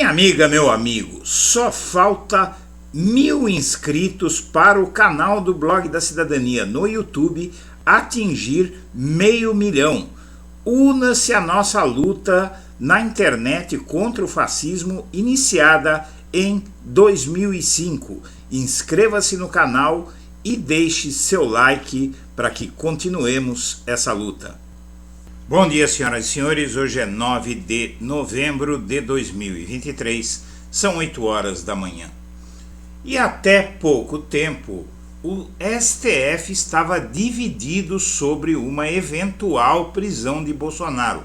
Minha amiga, meu amigo, só falta 1.000 inscritos para o canal do Blog da Cidadania no YouTube atingir 500.000. Una-se à nossa luta na internet contra o fascismo iniciada em 2005. Inscreva-se no canal e deixe seu like para que continuemos essa luta. Bom dia, senhoras e senhores, hoje é 9 de novembro de 2023, são 8 horas da manhã. E até pouco tempo, o STF estava dividido sobre uma eventual prisão de Bolsonaro.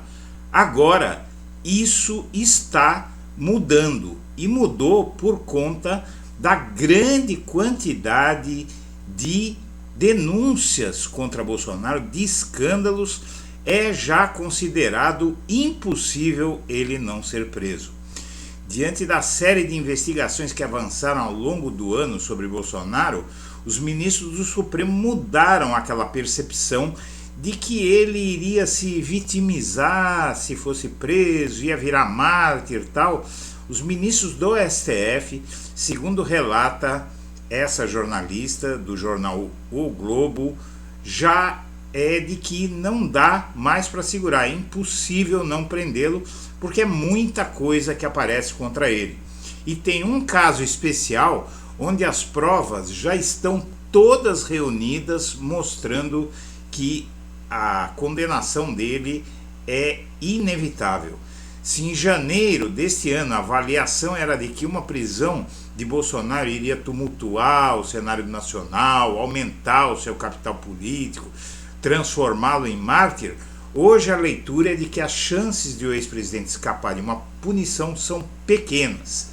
Agora, isso está mudando, e mudou por conta da grande quantidade de denúncias contra Bolsonaro, de escândalos. É já considerado impossível ele não ser preso. Diante da série de investigações que avançaram ao longo do ano sobre Bolsonaro, os ministros do Supremo mudaram aquela percepção de que ele iria se vitimizar se fosse preso, ia virar mártir e tal. Os ministros do STF, segundo relata essa jornalista do jornal O Globo, já é de que não dá mais para segurar, é impossível não prendê-lo, porque é muita coisa que aparece contra ele. E tem um caso especial onde as provas já estão todas reunidas, mostrando que a condenação dele é inevitável. Se em janeiro deste ano a avaliação era de que uma prisão de Bolsonaro iria tumultuar o cenário nacional, aumentar o seu capital político, transformá-lo em mártir, hoje a leitura é de que as chances de o ex-presidente escapar de uma punição são pequenas.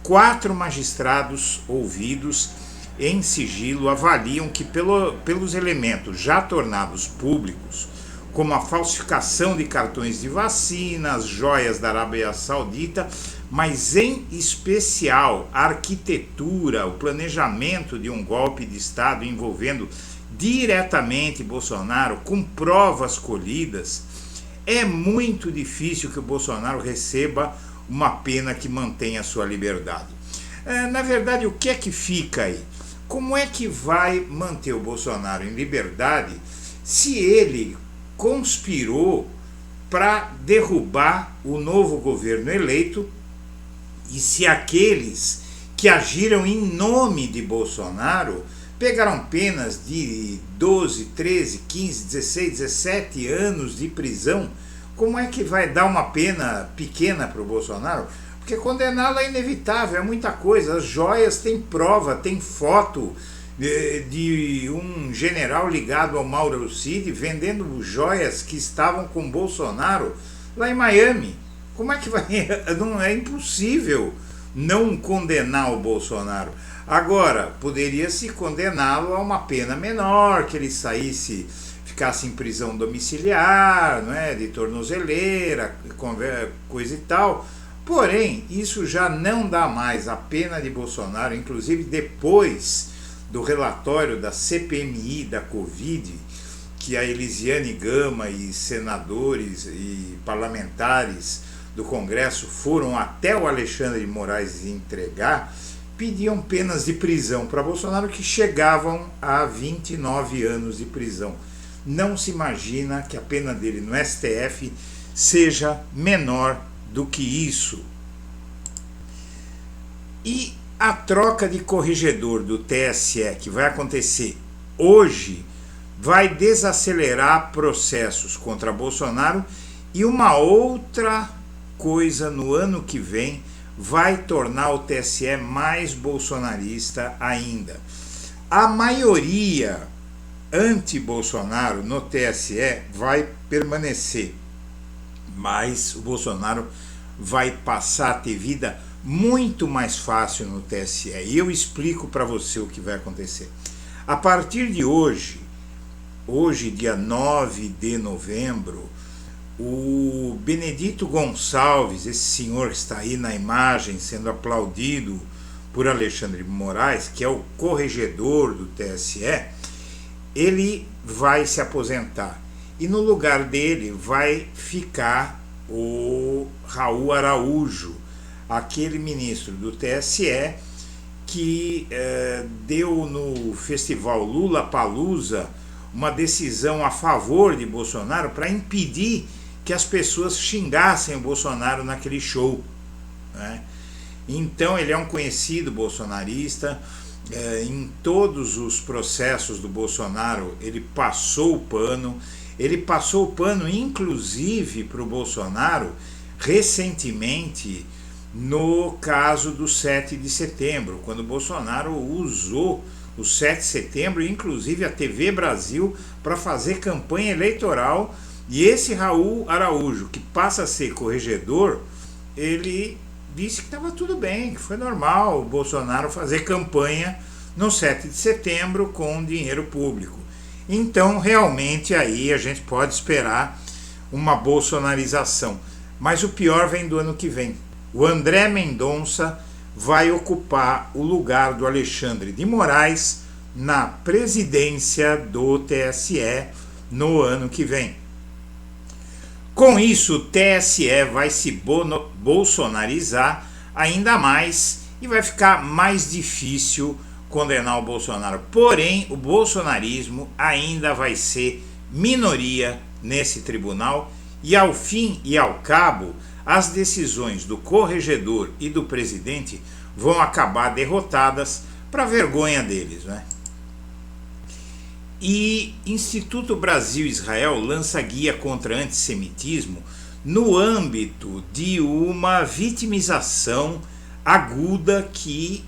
4 magistrados ouvidos em sigilo avaliam que pelos elementos já tornados públicos, como a falsificação de cartões de vacina, as joias da Arábia Saudita, mas em especial a arquitetura, o planejamento de um golpe de Estado envolvendo diretamente Bolsonaro, com provas colhidas, é muito difícil que o Bolsonaro receba uma pena que mantenha a sua liberdade. Na verdade, o que é que fica aí? Como é que vai manter o Bolsonaro em liberdade se ele conspirou para derrubar o novo governo eleito e se aqueles que agiram em nome de Bolsonaro pegaram penas de 12, 13, 15, 16, 17 anos de prisão? Como é que vai dar uma pena pequena para o Bolsonaro? Porque condená-lo é inevitável, é muita coisa. As joias têm prova, tem foto de um general ligado ao Mauro Cid vendendo joias que estavam com Bolsonaro lá em Miami. Como é que vai? Não é impossível não condenar o Bolsonaro. Agora, poderia-se condená-lo a uma pena menor, que ele saísse, ficasse em prisão domiciliar, não é, de tornozeleira, coisa e tal. Porém, isso já não dá mais. A pena de Bolsonaro, inclusive depois do relatório da CPMI da Covid, que a Elisiane Gama e senadores e parlamentares do Congresso foram até o Alexandre de Moraes entregar, pediam penas de prisão para Bolsonaro que chegavam a 29 anos de prisão. Não se imagina que a pena dele no STF seja menor do que isso. E a troca de corregedor do TSE que vai acontecer hoje vai desacelerar processos contra Bolsonaro, e uma outra coisa no ano que vem vai tornar o TSE mais bolsonarista ainda. A maioria anti-Bolsonaro no TSE vai permanecer, mas o Bolsonaro vai passar a ter vida muito mais fácil no TSE. E eu explico para você o que vai acontecer. A partir de hoje, dia 9 de novembro, o Benedito Gonçalves, esse senhor que está aí na imagem sendo aplaudido por Alexandre de Moraes, que é o corregedor do TSE, ele vai se aposentar. E no lugar dele vai ficar o Raul Araújo, aquele ministro do TSE que deu no festival Lollapalooza uma decisão a favor de Bolsonaro para impedir que as pessoas xingassem o Bolsonaro naquele show, né? Então ele é um conhecido bolsonarista, em todos os processos do Bolsonaro ele passou o pano, inclusive para o Bolsonaro recentemente no caso do 7 de setembro, quando o Bolsonaro usou o 7 de setembro, inclusive a TV Brasil, para fazer campanha eleitoral. E esse Raul Araújo, que passa a ser corregedor, ele disse que estava tudo bem, que foi normal o Bolsonaro fazer campanha no 7 de setembro com dinheiro público. Então, realmente, aí a gente pode esperar uma bolsonarização. Mas o pior vem do ano que vem. O André Mendonça vai ocupar o lugar do Alexandre de Moraes na presidência do TSE no ano que vem. Com isso, o TSE vai se bolsonarizar ainda mais e vai ficar mais difícil condenar o Bolsonaro. Porém, o bolsonarismo ainda vai ser minoria nesse tribunal e, ao fim e ao cabo, as decisões do corregedor e do presidente vão acabar derrotadas para vergonha deles, né? E Instituto Brasil-Israel lança guia contra antissemitismo no âmbito de uma vitimização aguda que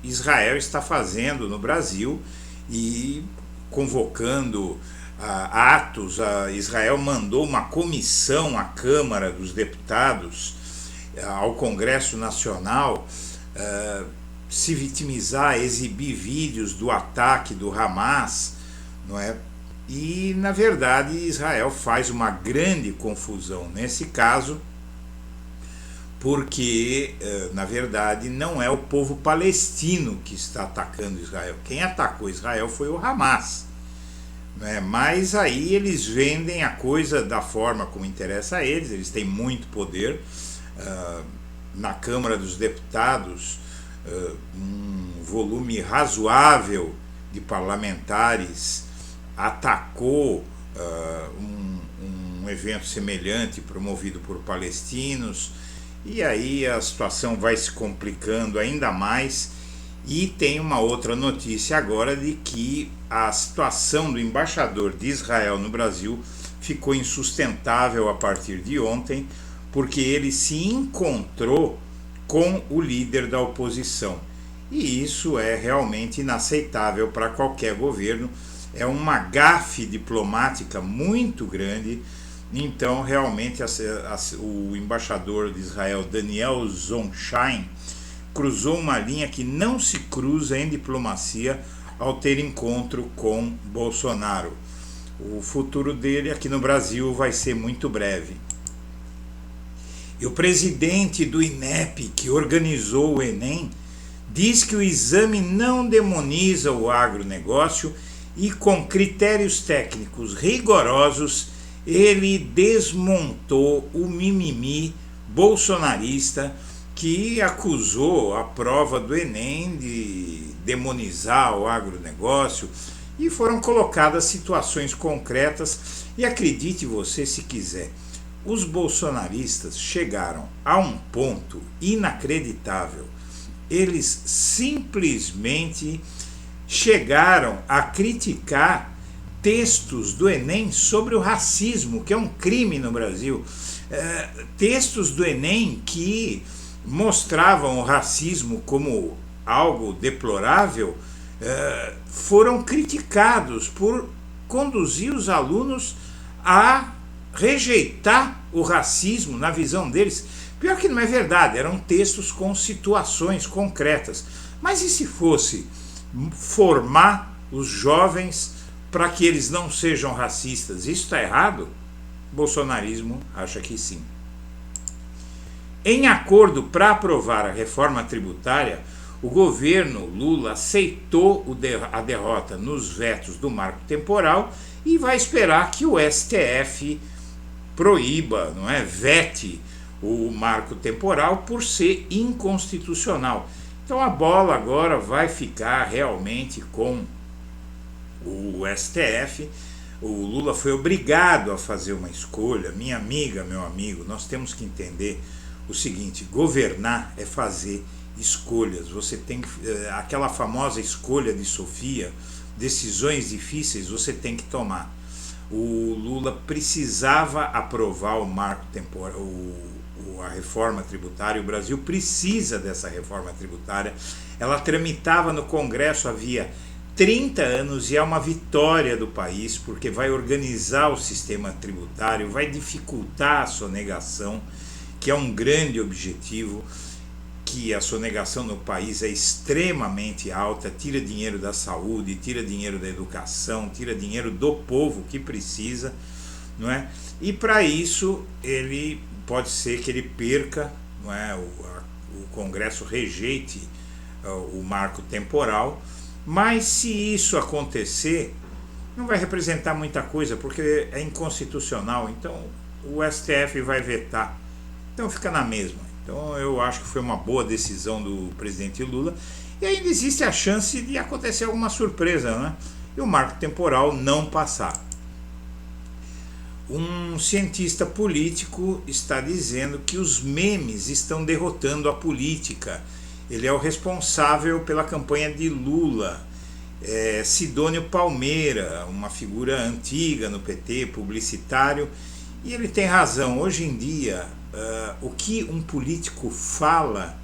Israel está fazendo no Brasil e convocando atos. Israel mandou uma comissão à Câmara dos Deputados, ao Congresso Nacional, se vitimizar, exibir vídeos do ataque do Hamas, não é? E, na verdade, Israel faz uma grande confusão nesse caso, porque, na verdade, não é o povo palestino que está atacando Israel. Quem atacou Israel foi o Hamas, né? Mas aí eles vendem a coisa da forma como interessa a eles. Eles têm muito poder. Na Câmara dos Deputados, um volume razoável de parlamentares atacou um evento semelhante promovido por palestinos, e aí a situação vai se complicando ainda mais. E tem uma outra notícia agora de que a situação do embaixador de Israel no Brasil ficou insustentável a partir de ontem, porque ele se encontrou com o líder da oposição. E isso é realmente inaceitável para qualquer governo, é uma gafe diplomática muito grande. Então, realmente, o embaixador de Israel, Daniel Zonsheim, cruzou uma linha que não se cruza em diplomacia ao ter encontro com Bolsonaro. O futuro dele aqui no Brasil vai ser muito breve. E o presidente do INEP, que organizou o Enem, diz que o exame não demoniza o agronegócio e, com critérios técnicos rigorosos, ele desmontou o mimimi bolsonarista que acusou a prova do Enem de demonizar o agronegócio, e foram colocadas situações concretas. E acredite você se quiser, os bolsonaristas chegaram a um ponto inacreditável. Eles simplesmente chegaram a criticar textos do Enem sobre o racismo, que é um crime no Brasil. Textos do Enem que mostravam o racismo como algo deplorável, foram criticados por conduzir os alunos a rejeitar o racismo na visão deles. Pior que não é verdade, eram textos com situações concretas. Mas e se fosse formar os jovens para que eles não sejam racistas? Isso está errado? O bolsonarismo acha que sim. Em acordo para aprovar a reforma tributária, o governo Lula aceitou a derrota nos vetos do marco temporal e vai esperar que o STF proíba, vete o marco temporal por ser inconstitucional. Então a bola agora vai ficar realmente com o STF. O Lula foi obrigado a fazer uma escolha. Minha amiga, meu amigo, nós temos que entender o seguinte: governar é fazer escolhas. Você tem aquela famosa escolha de Sofia, decisões difíceis você tem que tomar. O Lula precisava aprovar o marco temporal, a reforma tributária. O Brasil precisa dessa reforma tributária. Ela tramitava no Congresso havia 30 anos e é uma vitória do país, porque vai organizar o sistema tributário, vai dificultar a sonegação, que é um grande objetivo, que a sonegação no país é extremamente alta, tira dinheiro da saúde, tira dinheiro da educação, tira dinheiro do povo que precisa, não é? E para isso ele pode ser que ele perca, não é? O Congresso rejeite o marco temporal, mas se isso acontecer, não vai representar muita coisa, porque é inconstitucional, então o STF vai vetar, então fica na mesma. Então eu acho que foi uma boa decisão do presidente Lula, e ainda existe a chance de acontecer alguma surpresa, né? E o marco temporal não passar. Um cientista político está dizendo que os memes estão derrotando a política. Ele é o responsável pela campanha de Lula. Sidônio Palmeira, uma figura antiga no PT, publicitário, e ele tem razão. Hoje em dia, o que um político fala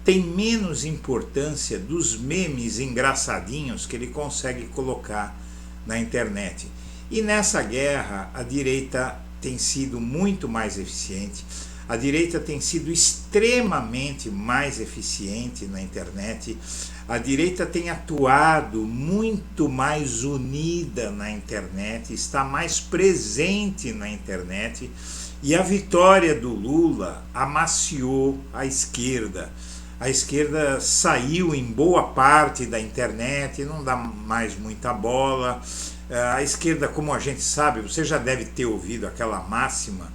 tem menos importância dos memes engraçadinhos que ele consegue colocar na internet. E nessa guerra, a direita tem sido muito mais eficiente, a direita tem sido extremamente mais eficiente na internet, a direita tem atuado muito mais unida na internet, está mais presente na internet, e a vitória do Lula amaciou a esquerda. A esquerda saiu em boa parte da internet, não dá mais muita bola. A esquerda, como a gente sabe, você já deve ter ouvido aquela máxima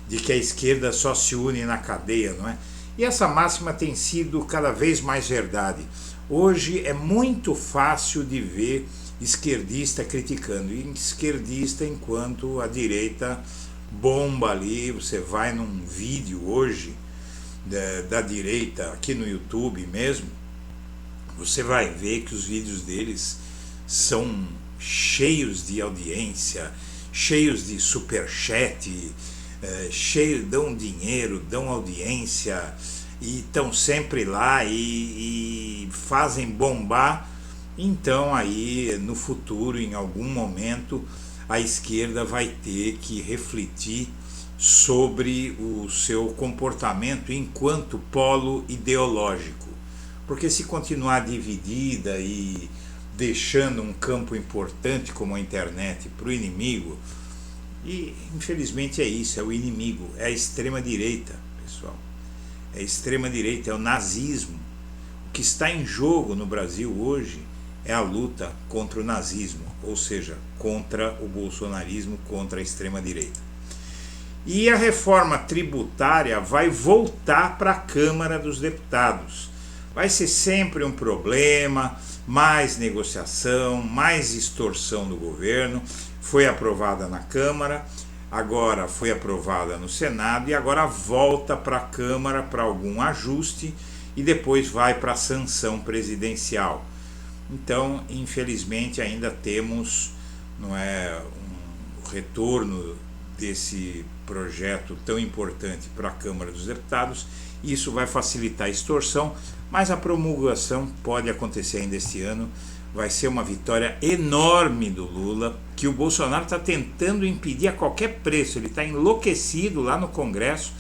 de que a esquerda só se une na cadeia, não é? E essa máxima tem sido cada vez mais verdade. Hoje é muito fácil de ver esquerdista criticando, e esquerdista enquanto a direita bomba ali. Você vai num vídeo hoje da direita, aqui no YouTube mesmo, você vai ver que os vídeos deles são cheios de audiência, cheios de superchat, dão dinheiro, dão audiência, e estão sempre lá e fazem bombar. Então aí no futuro, em algum momento, a esquerda vai ter que refletir sobre o seu comportamento enquanto polo ideológico, porque se continuar dividida e deixando um campo importante como a internet para o inimigo, e infelizmente é isso, é o inimigo, é a extrema-direita, pessoal, é a extrema-direita, é o nazismo. O que está em jogo no Brasil hoje é a luta contra o nazismo, ou seja, contra o bolsonarismo, contra a extrema-direita. E a reforma tributária vai voltar para a Câmara dos Deputados. Vai ser sempre um problema, mais negociação, mais extorsão do governo. Foi aprovada na Câmara, agora foi aprovada no Senado e agora volta para a Câmara para algum ajuste e depois vai para a sanção presidencial. Então, infelizmente, ainda temos um retorno desse projeto tão importante para a Câmara dos Deputados. Isso vai facilitar a extorsão, mas a promulgação pode acontecer ainda este ano. Vai ser uma vitória enorme do Lula, que o Bolsonaro está tentando impedir a qualquer preço. Ele está enlouquecido lá no Congresso,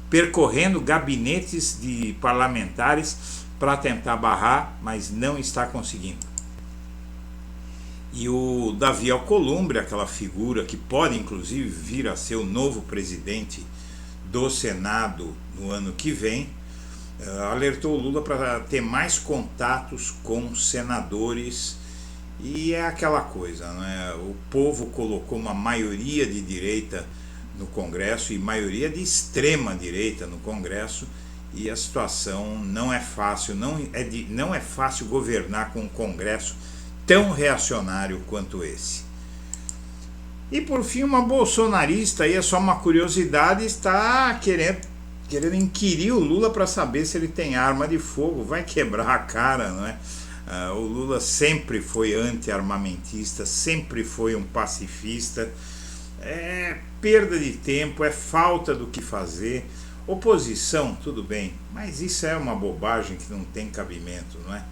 percorrendo gabinetes de parlamentares para tentar barrar, mas não está conseguindo. E o Davi Alcolumbre, aquela figura que pode inclusive vir a ser o novo presidente do Senado no ano que vem, alertou o Lula para ter mais contatos com senadores. E é aquela coisa, né? O povo colocou uma maioria de direita no Congresso e maioria de extrema direita no Congresso, e a situação não é fácil, não é fácil governar com um Congresso tão reacionário quanto esse. E por fim, uma bolsonarista, aí é só uma curiosidade, está querendo inquirir o Lula para saber se ele tem arma de fogo. Vai quebrar a cara, não é? O Lula sempre foi anti-armamentista, sempre foi um pacifista. É perda de tempo, é falta do que fazer. Oposição, tudo bem, mas isso é uma bobagem que não tem cabimento, não é?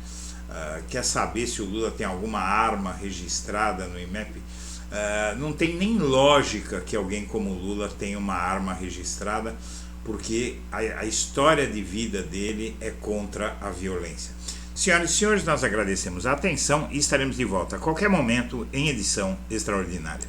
Quer saber se o Lula tem alguma arma registrada no IMEP? Não tem nem lógica que alguém como o Lula tenha uma arma registrada, porque a história de vida dele é contra a violência. Senhoras e senhores, nós agradecemos a atenção e estaremos de volta a qualquer momento em edição extraordinária.